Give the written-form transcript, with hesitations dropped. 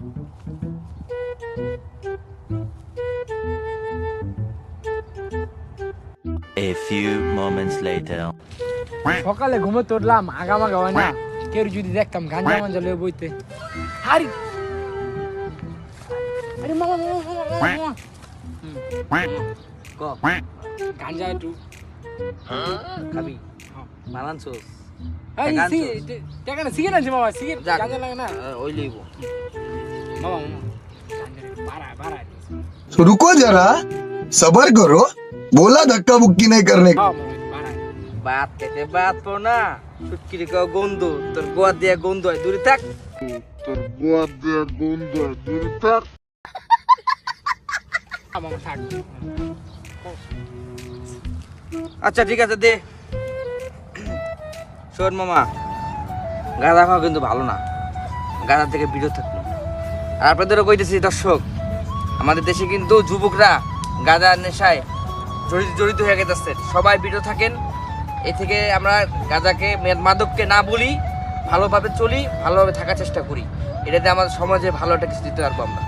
A few moments later. সকালে ঘুমে তুললাম আগামাগা হয় না, কেউ যদি দেখতাম গাঞ্জা মাঞ্জা লয়ে বইতে। আরে আরে মামা ক গাঞ্জা একটু খাবি বানানছস এই টাকা না সিগারেট আছে মামা, সিগারেট যাক। গাঞ্জা লাগে না ওই লইব মামা। गांजा बारा तो रुको जरा सबर करो बोला धक्का बुक्की नहीं करने का। বাত খেতে বাত পো না সুটকিরি ক গন্ধ তোর গোয়া দিয়া গন্ধ হয় দূরে থাক মামা থাক। আচ্ছা ঠিক আছে দে শোন মামা গাঁদা খাওয়া কিন্তু ভালো না, গাঁদা থেকে বিরত থাকলো। আর আপনাদেরও কইতেছি দর্শক, আমাদের দেশে কিন্তু যুবকরা গাঁদার নেশায় জড়িত হয়ে গেছে। সবাই বিরত থাকেন, এ থেকে আমরা গাঁজাকে মাদককে না বলি, ভালোভাবে চলি, ভালোভাবে থাকার চেষ্টা করি। এটাতে আমাদের সমাজে ভালো একটা কিছু দিতে পারবো আমরা।